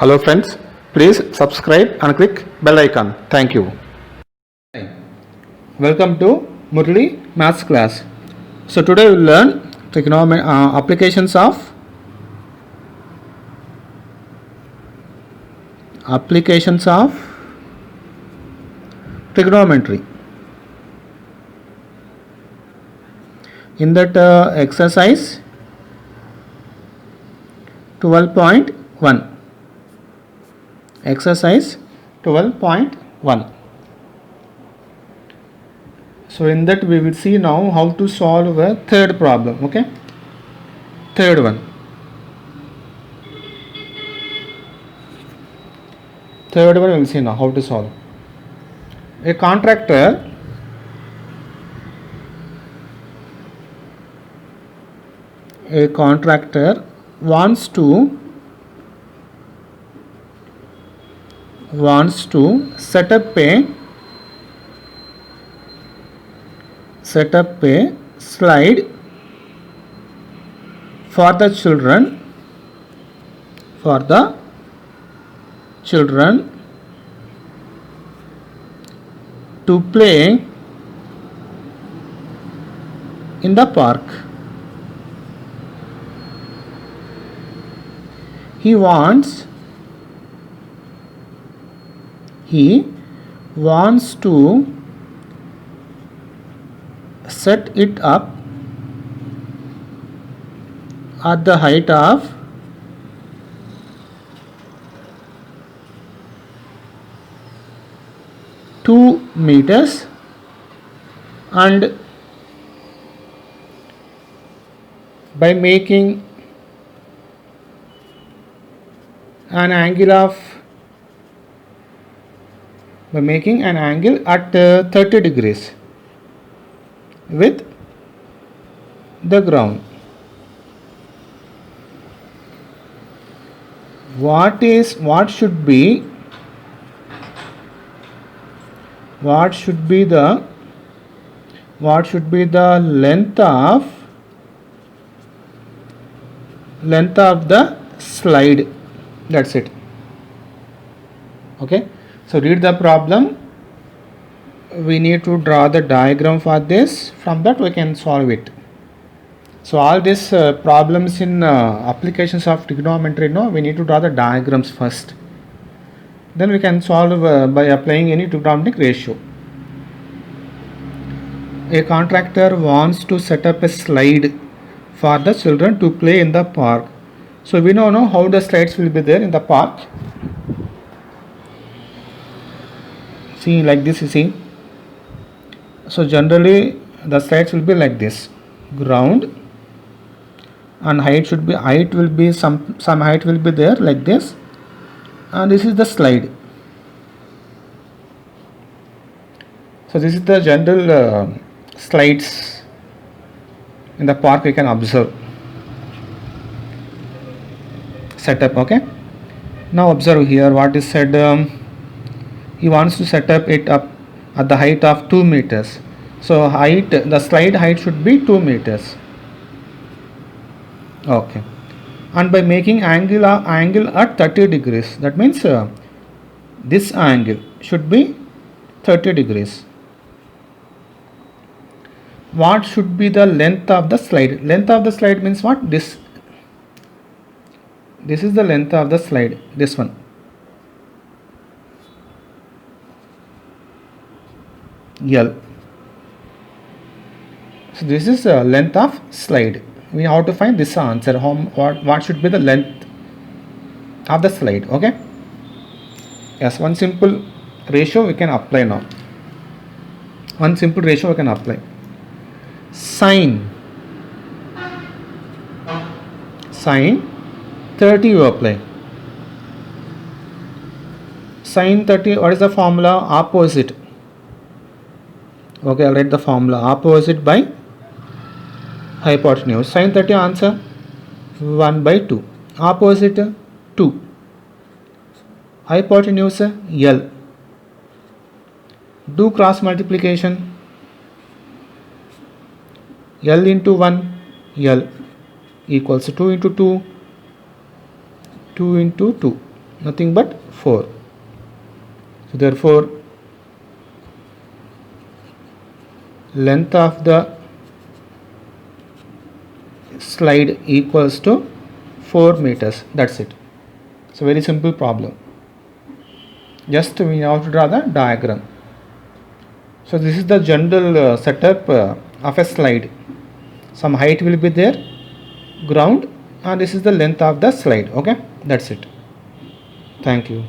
Hello friends, please subscribe and click bell icon. Thank you. Welcome to Murli Maths class. So today we will learn applications of trigonometry. In that exercise 12.1. Exercise 12.1. So in that we will see now how to solve a third problem. Okay, third one we will see now how to solve. A contractor wants to set up a slide for the children to play in the park. He wants to set it up at the height of 2 meters and by making an angle at 30 degrees with the ground. What should be the length of the slide? That's it. Okay, so read the problem. We need to draw the diagram for this. From that we can solve it. So all these problems in applications of trigonometry, we need to draw the diagrams first. Then we can solve by applying any trigonometric ratio. A contractor wants to set up a slide for the children to play in the park. So we know how the slides will be there in the park. See, like this, you see. So generally the slides will be like this: ground, and height will be some height will be there like this, and this is the slide. So this is the general slides in the park we can observe setup. Okay, now observe here what is said. He wants to set it up at the height of 2 meters. So the slide height should be 2 meters. Okay, and by making angle at 30 degrees, that means this angle should be 30 degrees. What should be the length of the slide? Length of the slide means what? This is the length of the slide, this one. L. So this is the length of slide. We have to find this answer. What should be the length of the slide? Okay. Yes, one simple ratio we can apply now. Sine 30 you apply. Sine 30, what is the formula? Opposite. Okay, I'll write the formula: opposite by hypotenuse. Sine 30 answer 1 by 2. Opposite 2. Hypotenuse L. Do cross multiplication. L into 1, L equals 2 into 2, 2 into 2. nothing but 4. So therefore length of the slide equals to 4 meters. That's it. It's a very simple problem. Just we have to draw the diagram. So this is the general setup of a slide. Some height will be there, ground, and this is the length of the slide. Okay, that's it. Thank you.